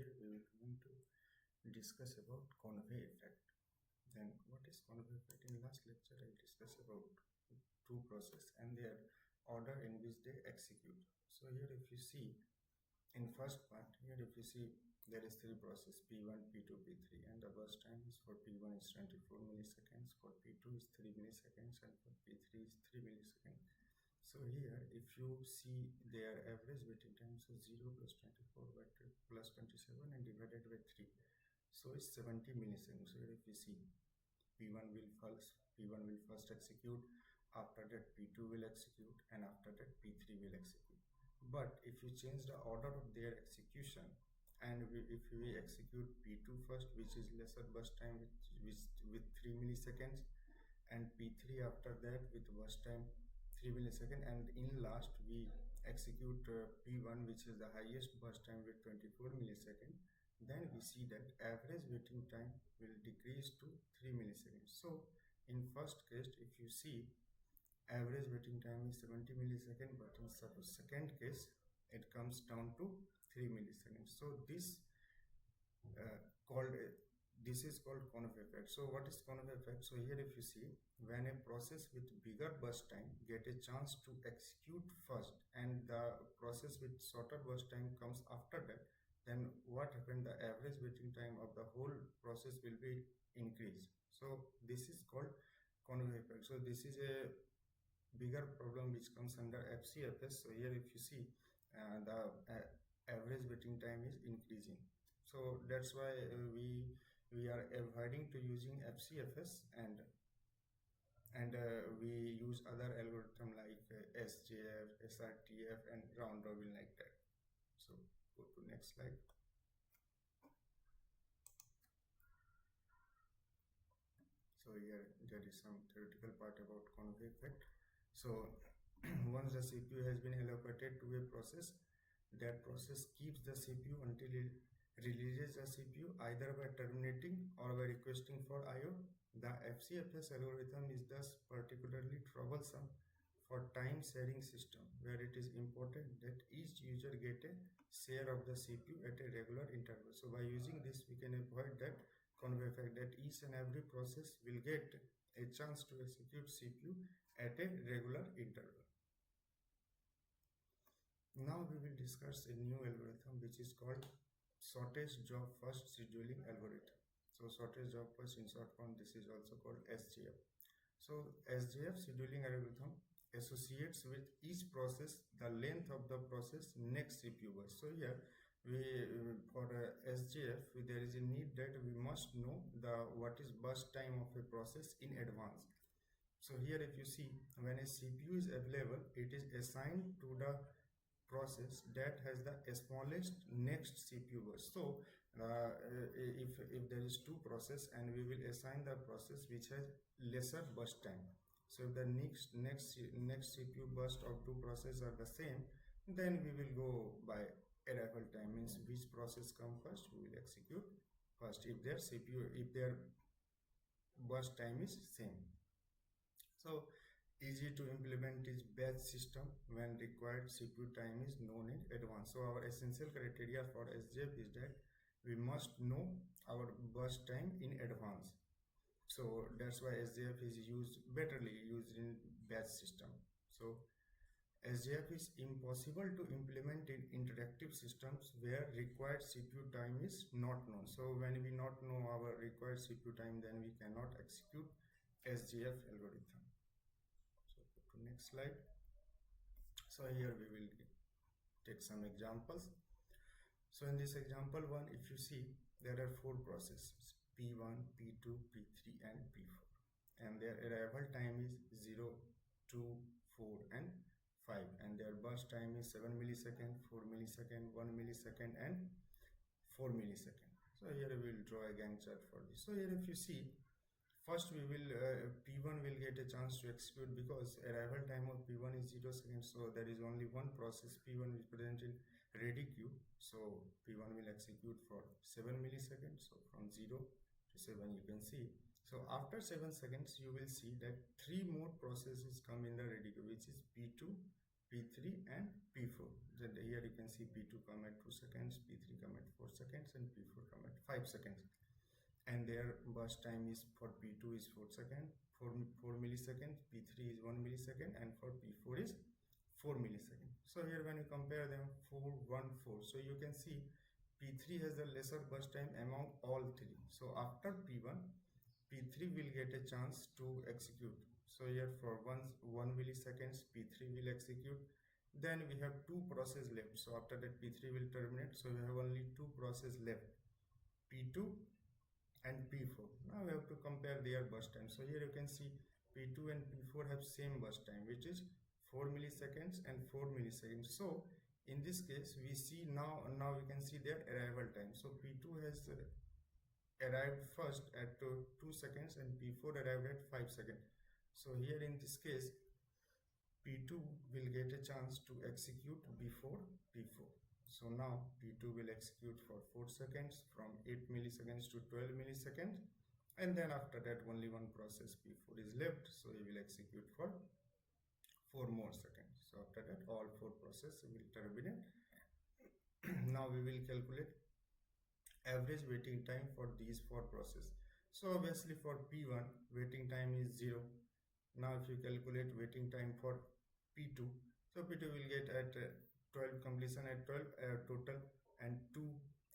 here we will going to discuss about convey effect. Then what is convey effect? In last lecture I discussed about two process and their order in which they execute. So here if you see in first part, here if you see there is three process P1, P2, P3 and the burst time is for P1 is 24 milliseconds, for P2 is 3 milliseconds and for P3 is 3 milliseconds. So here if you see their average waiting time, so 0 plus 24 by 2 plus 27 and divided by 3, so it's 70 milliseconds. So here if you see P1 will first execute, after that P2 will execute and after that P3 will execute. But if you change the order of their execution and if we execute P2 first, which is lesser burst time with 3 milliseconds, and P3 after that with burst time 3 milliseconds, and in last we execute P1 which is the highest burst time with 24 milliseconds, then we see that average waiting time will decrease to 3 milliseconds. So in first case if you see average waiting time is 70 milliseconds, but in second case it comes down to 3 milliseconds. So this is called convey effect. So what is convey effect? So here if you see, when a process with bigger burst time get a chance to execute first and the process with shorter burst time comes after that, then what happened? The average waiting time of the whole process will be increased. So this is called convey effect. So this is a bigger problem which comes under FCFS. So here if you see the average waiting time is increasing. So that's why we are avoiding to using FCFS and we use other algorithm like SJF, SRTF and round robin like that. So go to next slide. So here there is some theoretical part about convey effect. So once the CPU has been allocated to a process, that process keeps the CPU until it releases the CPU either by terminating or by requesting for IO. The FCFS algorithm is thus particularly troublesome for time sharing system, where it is important that each user get a share of the CPU at a regular interval. So by using this we can avoid that convey effect, that each and every process will get a chance to execute CPU at a regular interval. Now we will discuss a new algorithm which is called shortest job first scheduling algorithm. So shortest job first, in short form, this is also called SJF. So SJF scheduling algorithm associates with each process the length of the process next CPU burst. So here for SJF there is a need that we must know what is burst time of a process in advance. So here if you see, when a CPU is available, it is assigned to the process that has the smallest next CPU burst. So if there is two process and we will assign the process which has lesser burst time. So if the next CPU burst of two processes are the same, then we will go by arrival time, means which process come first we will execute first if their burst time is same. So easy to implement is batch system when required CPU time is known in advance. So our essential criteria for SJF is that we must know our burst time in advance. So that's why SJF is betterly used in batch system. So SJF is impossible to implement in interactive systems where required CPU time is not known. So when we not know our required CPU time, then we cannot execute SJF algorithm. So go to next slide. So here we will take some examples. So in this example one, if you see, there are four processes P1, P2, P3 and P4, and their arrival time is 0, 2, 4 and 5, and their burst time is 7 millisecond, 4 millisecond, 1 millisecond and 4 millisecond. So here we will draw a Gantt chart for this. So here if you see, first we will P1 will get a chance to execute because arrival time of P1 is 0 seconds. So there is only one process P1 is present in ready queue. So P1 will execute for 7 milliseconds. So from 0 to 7 you can see. So after 7 seconds you will see that three more processes come in the ready queue, which is P2, P3 and P4. Then here you can see P2 come at 2 seconds, P3 come at 4 seconds, and P4 come at 5 seconds. And their burst time is for P2 is 4 seconds, 4 milliseconds, P3 is 1 millisecond, and for P4 is 4 milliseconds. So here when you compare them 4, 1, 4, so you can see P3 has the lesser burst time among all three. So after P1, P3 will get a chance to execute. So here for 1 milliseconds P3 will execute. Then we have two processes left. So after that P3 will terminate. So we have only two processes left, P2 and P4. Now we have to compare their burst time. So here you can see P2 and P4 have same burst time, which is 4 milliseconds and 4 milliseconds. So in this case we see now we can see their arrival time. So P2 has arrived first at 2 seconds and P4 arrived at 5 seconds. So here in this case P2 will get a chance to execute before P4. So now P2 will execute for 4 seconds from 8 milliseconds to 12 milliseconds, and then after that only one process P4 is left, so he will execute for 4 more seconds. So after that all 4 processes will terminate. Now we will calculate average waiting time for these 4 processes. So obviously for P1 waiting time is 0. Now if you calculate waiting time for P2, so P2 will get at 12 completion at 12 total, and 2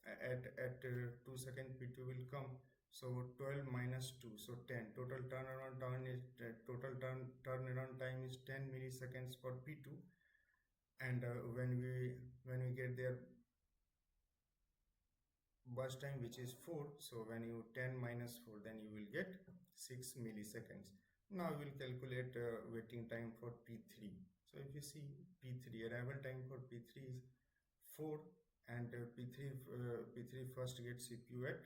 at 2 second P2 will come. So 12 minus 2, so 10. Total turnaround time is turnaround time is 10 milliseconds for P2, and when we get their burst time, which is 4, so when you 10 minus 4, then you will get 6 milliseconds. Now we will calculate waiting time for P3. So if you see P3, arrival time for P3 is 4, and P3 first gets CPU at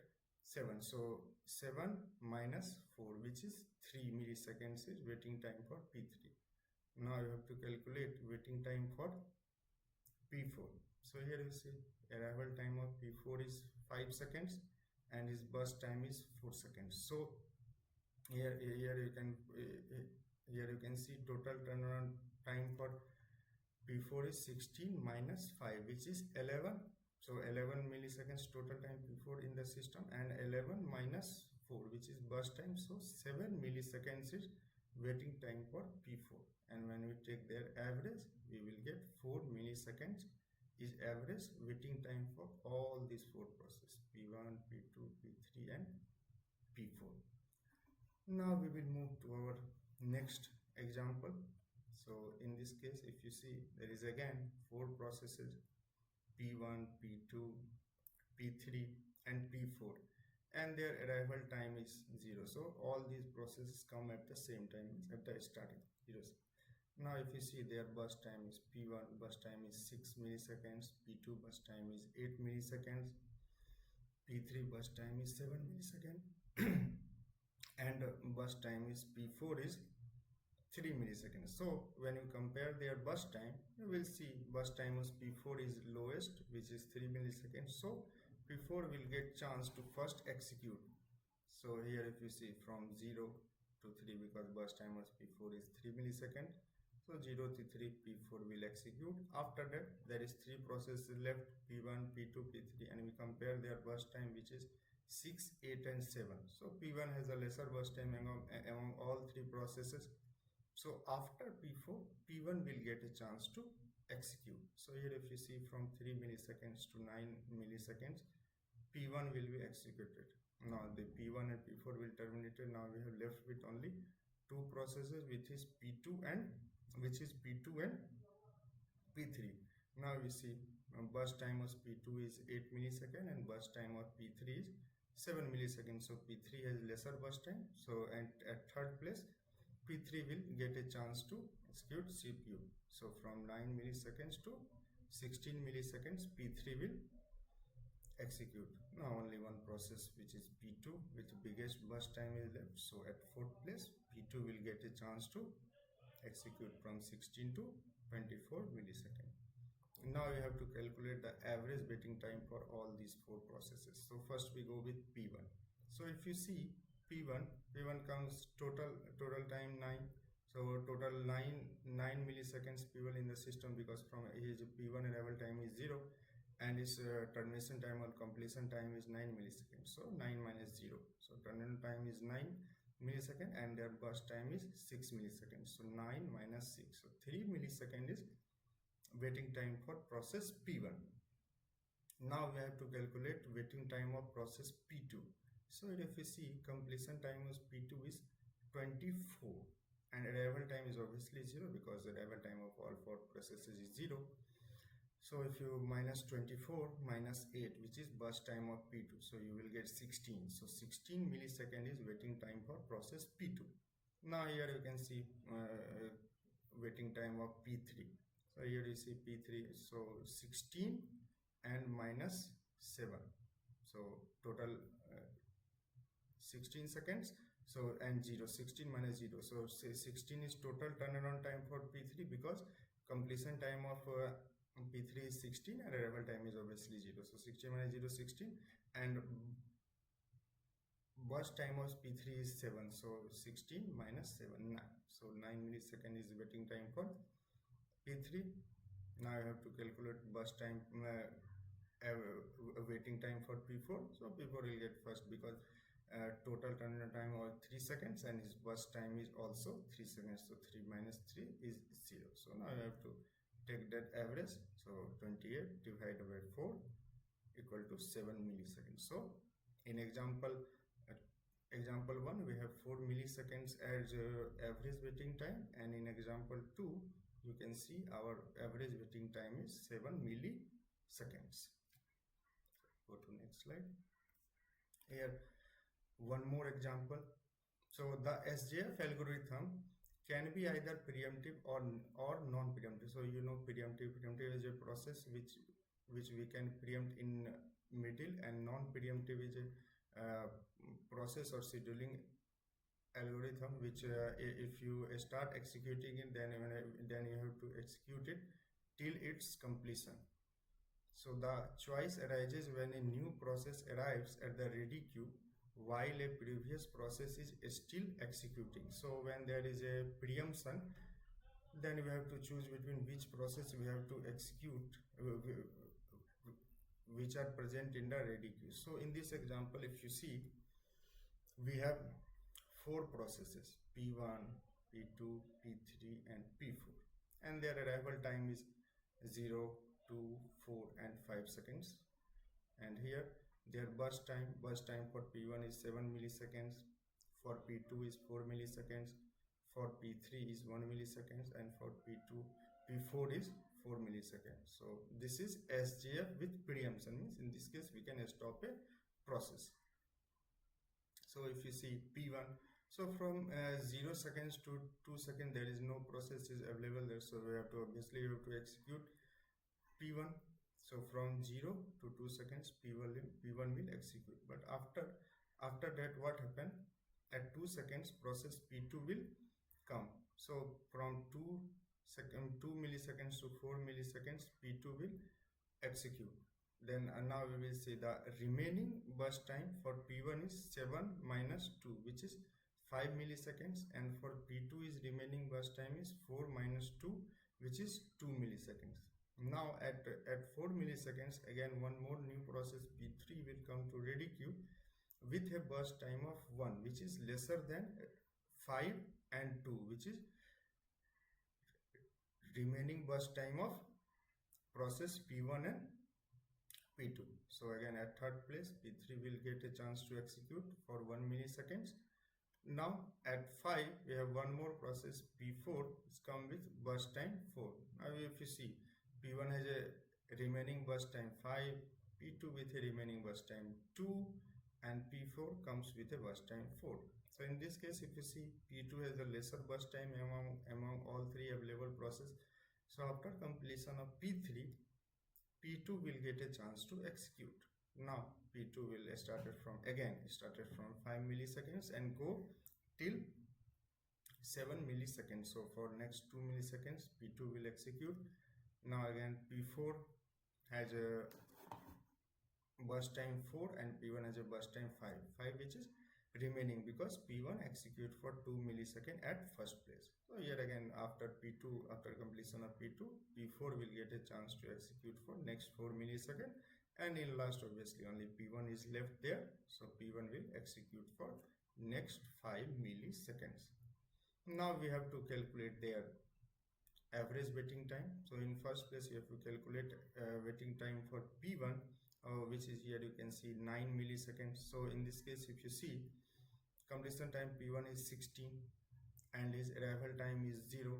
7. So 7 minus 4, which is 3 milliseconds is waiting time for P3. Now you have to calculate waiting time for P4. So here you see arrival time of P4 is 5 seconds and his burst time is 4 seconds. So here you can see total turnaround time for P4 is 16 minus 5, which is 11. So 11 milliseconds total time P4 in the system, and 11 minus 4, which is burst time. So 7 milliseconds is waiting time for P4, and when we take their average, we will get 4 milliseconds is average waiting time for all these 4 processes, P1, P2, P3 and P4. Now we will move to our next example. So in this case, if you see, there is again 4 processes, P1, P2, P3 and P4, and their arrival time is 0. So all these processes come at the same time, at the starting 0. Now if you see, their burst time is P1 burst time is 6 milliseconds, P2 burst time is 8 milliseconds, P3 burst time is 7 milliseconds and burst time is P4 is 3 milliseconds. So when you compare their burst time, you will see burst time of P4 is lowest, which is 3 milliseconds. So P4 will get chance to first execute. So here if you see from 0 to 3, because burst time of P4 is 3 milliseconds, so 0 to 3 P4 will execute. After that there is 3 processes left, P1, P2, P3, and we compare their burst time, which is 6, 8 and 7. So P1 has a lesser burst time among all 3 processes. So after P4, P1 will get a chance to execute. So here if you see from 3 milliseconds to 9 milliseconds, P1 will be executed. Now the P1 and P4 will terminate. Now we have left with only 2 processes, which is P2 and P3. Now we see burst time of P2 is 8 milliseconds and burst time of P3 is 7 milliseconds. So P3 has lesser burst time. So and at third place, P3 will get a chance to execute CPU. So from 9 milliseconds to 16 milliseconds, P3 will execute. Now only one process, which is P2, with biggest burst time is left. So at fourth place, P2 will get a chance to execute from 16 to 24 milliseconds. Now you have to calculate the average waiting time for all these 4 processes. So first we go with P1. So if you see P1 comes total time 9. So total 9 milliseconds P1 in the system, because from his P1 arrival time is 0 and his termination time or completion time is 9 milliseconds. So 9 minus 0. So turnaround time is 9 millisecond and their burst time is 6 milliseconds. So 9 minus 6. So 3 millisecond is waiting time for process P1. Now we have to calculate waiting time of process P2. So if we see completion time of P2 is 24 and arrival time is obviously 0 because the arrival time of all four processes is 0. So if you minus 24 minus 8, which is burst time of P2, so you will get 16. So 16 millisecond is waiting time for process P2. Now here you can see waiting time of P3. So here you see P3, so 16 and minus 7. So total 16 seconds. So and 0, 16 minus 0. So say 16 is total turnaround time for P3 because completion time of P3 is 16 and arrival time is obviously 0. So 16 minus 0, 16, and burst time of P3 is 7. So 16 minus 7, 9. So 9 millisecond is waiting time for P3. Now I have to calculate burst time, waiting time for P4. So P4 will get first because total turnaround time was 3 seconds and his burst time is also 3 seconds. So 3 minus 3 is 0. So now I have to take that average. So 28 divided by 4 equal to 7 milliseconds. So in example 1 we have 4 milliseconds as average waiting time, and in example 2 you can see our average waiting time is 7 milliseconds. Go to next slide. Here one more example. So the SJF algorithm can be either preemptive or non-preemptive. So you know preemptive is a process which we can preempt in middle, and non-preemptive is a process or scheduling algorithm which if you start executing it, then you have to execute it till its completion. So the choice arises when a new process arrives at the ready queue while a previous process is still executing. So when there is a preemption, then we have to choose between which process we have to execute, which are present in the ready queue. So in this example, if you see, we have 4 processes, P1, P2, P3 and P4, and their arrival time is 0, 2, 4 and 5 seconds. And here their burst time for P1 is 7 milliseconds, for P2 is 4 milliseconds, for P3 is 1 milliseconds, and for P4 is 4 milliseconds. So this is SJF with preemption, means in this case we can stop a process. So if you see P1, so from 0 seconds to 2 seconds there is no process is available there, so we have to obviously execute P1. So from 0 to 2 seconds P1 will execute, but after that what happened, at 2 seconds process P2 will come. So from 2 milliseconds to 4 milliseconds P2 will execute. Then now we will see the remaining burst time for P1 is 7 minus 2, which is 5 milliseconds, and for P2 is remaining burst time is 4 minus 2, which is 2 milliseconds. Now at 4 milliseconds again one more new process P3 will come to ready queue with a burst time of 1, which is lesser than 5 and 2, which is remaining burst time of process P1 and P2. So again at third place P3 will get a chance to execute for 1 milliseconds. Now at 5 we have one more process P4 is come with burst time 4. Now if you see, P1 has a remaining burst time 5, P2 with a remaining burst time 2, and P4 comes with a burst time 4. So in this case, if you see, P2 has the lesser burst time among all 3 available processes. So after completion of P3, P2 will get a chance to execute. Now P2 will start from 5 milliseconds and go till 7 milliseconds. So for next 2 milliseconds P2 will execute. Now again P4 has a burst time 4 and P1 has a burst time 5, which is remaining because P1 execute for 2 millisecond at first place. So here again after P2, after completion of P2, P4 will get a chance to execute for next 4 millisecond, and in last obviously only P1 is left there, so P1 will execute for next 5 milliseconds. Now we have to calculate their average waiting time. So in first place you have to calculate waiting time for P1, which is here you can see 9 milliseconds. So in this case if you see completion time P1 is 16 and his arrival time is 0,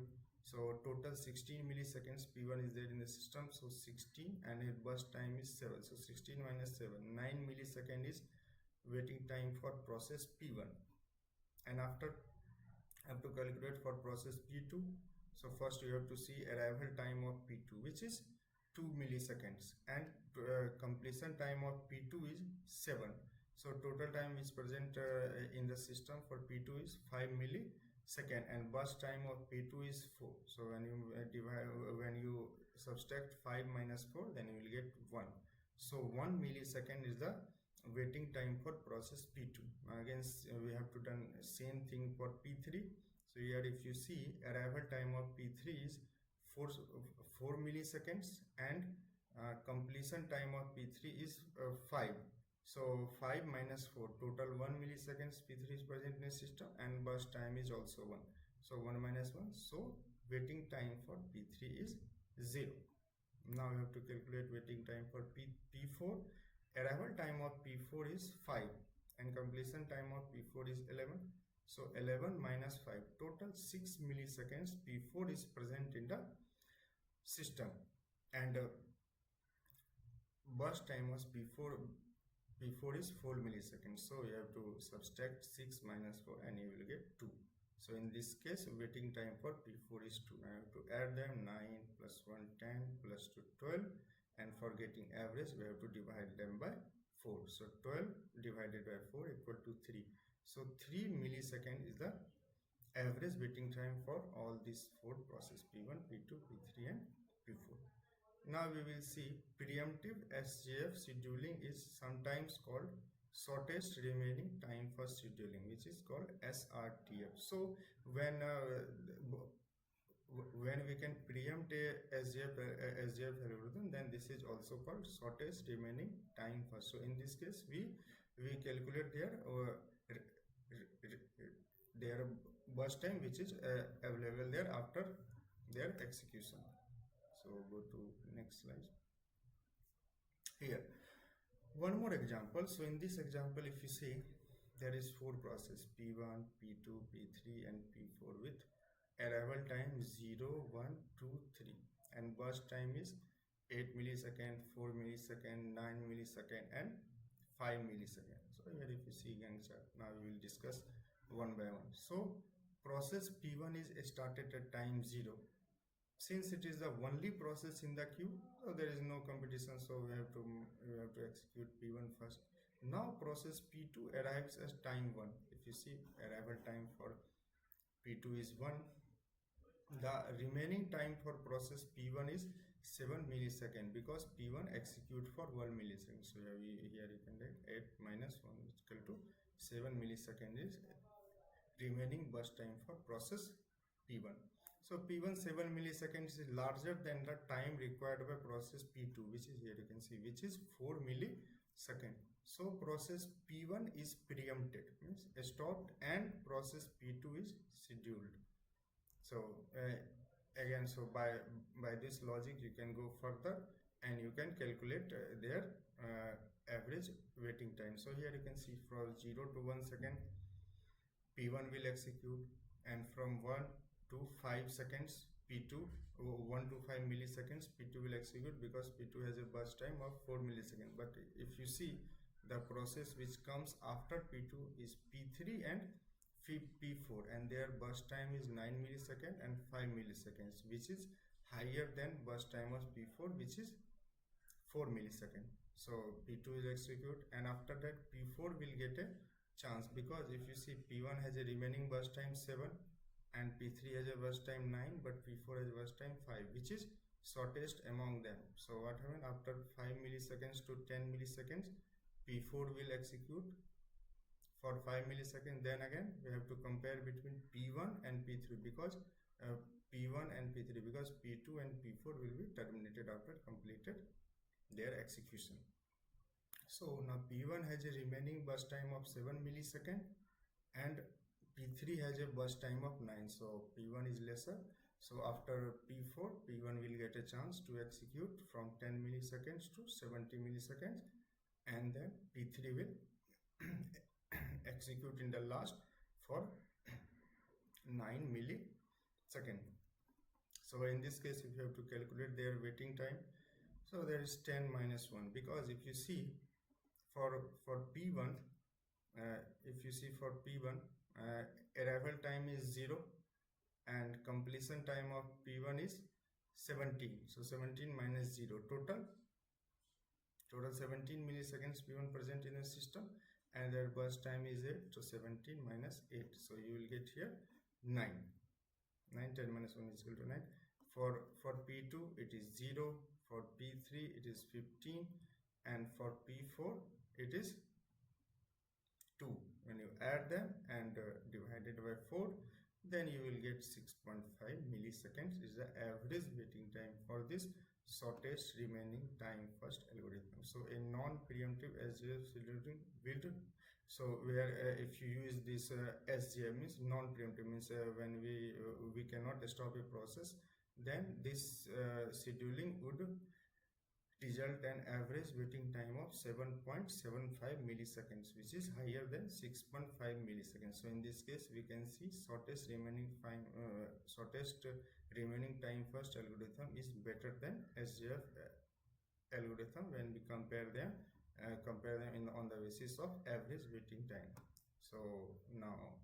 so total 16 milliseconds P1 is there in the system, so 16, and his burst time is 7, so 16 minus 7, 9 millisecond is waiting time for process P1. And after have to calculate for process P2. So first you have to see arrival time of P2, which is 2 milliseconds, and completion time of P2 is 7. So total time is present in the system for P2 is 5 millisecond, and burst time of P2 is 4. So when you when you subtract 5 minus 4, then you will get 1. So 1 millisecond is the waiting time for process P2. Again we have to done same thing for P3. So here if you see arrival time of P3 is 4 milliseconds, and completion time of P3 is 5. So 5 minus 4, total 1 milliseconds P3 is present in the system, and burst time is also 1. So 1 minus 1, so waiting time for P3 is 0. Now we have to calculate waiting time for P4. Arrival time of P4 is 5 and completion time of P4 is 11. So 11 minus 5, total 6 milliseconds P4 is present in the system, and burst time was P4 is 4 milliseconds. So you have to subtract 6 minus 4 and you will get 2. So in this case waiting time for P4 is 2. I have to add them, 9 plus 1 10 plus 2 12, and for getting average we have to divide them by 4. So 12 divided by 4 equal to 3. So 3 millisecond is the average waiting time for all these 4 processes P1, P2, P3 and P4. Now we will see preemptive SJF scheduling is sometimes called shortest remaining time for scheduling, which is called SRTF. So when we can preempt a SJF algorithm, then this is also called shortest remaining time first. So in this case we calculate their burst time which is available there after their execution. So go to next slide. Here one more example. So in this example if you see there is 4 processes P1, P2, P3 and P4 with arrival time 0, 1, 2, 3, and burst time is 8 millisecond, 4 millisecond, 9 millisecond and 5 millisecond. So here if you see Gantt chart, now we will discuss one by one. So process P1 is started at time 0. Since it is the only process in the queue, so there is no competition, so we have to execute P1 first. Now process P2 arrives as time 1. If you see arrival time for P2 is 1. The remaining time for process P1 is 7 millisecond because P1 execute for 1 millisecond. So here you can take 8 minus 1 is equal to 7 millisecond is remaining burst time for process P1. So P1 7 milliseconds is larger than the time required by process P2, which is here you can see, which is 4 millisecond. So process P1 is preempted, means stopped, and process P2 is scheduled. So again, so by this logic you can go further and you can calculate their average waiting time. So here you can see from 0 to 1 second P1 will execute, and from 1 to 5 seconds P2, 1 to 5 milliseconds P2 will execute because P2 has a burst time of 4 milliseconds. But if you see the process which comes after P2 is P3 and P4, and their burst time is 9 milliseconds and 5 milliseconds, which is higher than burst time of P4, which is 4 milliseconds. So P2 will execute, and after that P4 will get a chance, because if you see P1 has a remaining burst time 7 and P3 has a burst time 9, but P4 has a burst time 5, which is shortest among them. So what happened after 5 milliseconds to 10 milliseconds, P4 will execute for 5 milliseconds. Then again we have to compare between P1 and P3 because P1 and P3 because P2 and P4 will be terminated after completed their execution. So now P1 has a remaining burst time of 7 milliseconds and P3 has a burst time of 9. So P1 is lesser. So after P4, P1 will get a chance to execute from 10 milliseconds to 70 milliseconds, and then P3 will execute in the last for 9 milliseconds. So in this case, if you have to calculate their waiting time, so there is 10 minus 1, because if you see for P1, if you see for P1, arrival time is 0 and completion time of P1 is 17. So 17 minus 0, total 17 milliseconds P1 present in the system, and their burst time is 8. So 17 minus 8, so you will get here 9. 10 minus 1 is equal to 9. For P2 it is 0, for P3 it is 15, and for P4 it is 2. When you add them and divide it by 4, then you will get 6.5 milliseconds is the average waiting time for this shortest remaining time first algorithm. So a non-preemptive SGF solution built. So where if you use this SGF means non-preemptive means when we cannot stop a process, then this scheduling would result an average waiting time of 7.75 milliseconds, which is higher than 6.5 milliseconds. So in this case we can see shortest remaining time first algorithm is better than SGF algorithm when we compare them on the basis of average waiting time. So now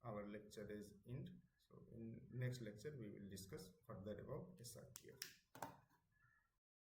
our lecture is end. So in next lecture we will discuss further about SRTF.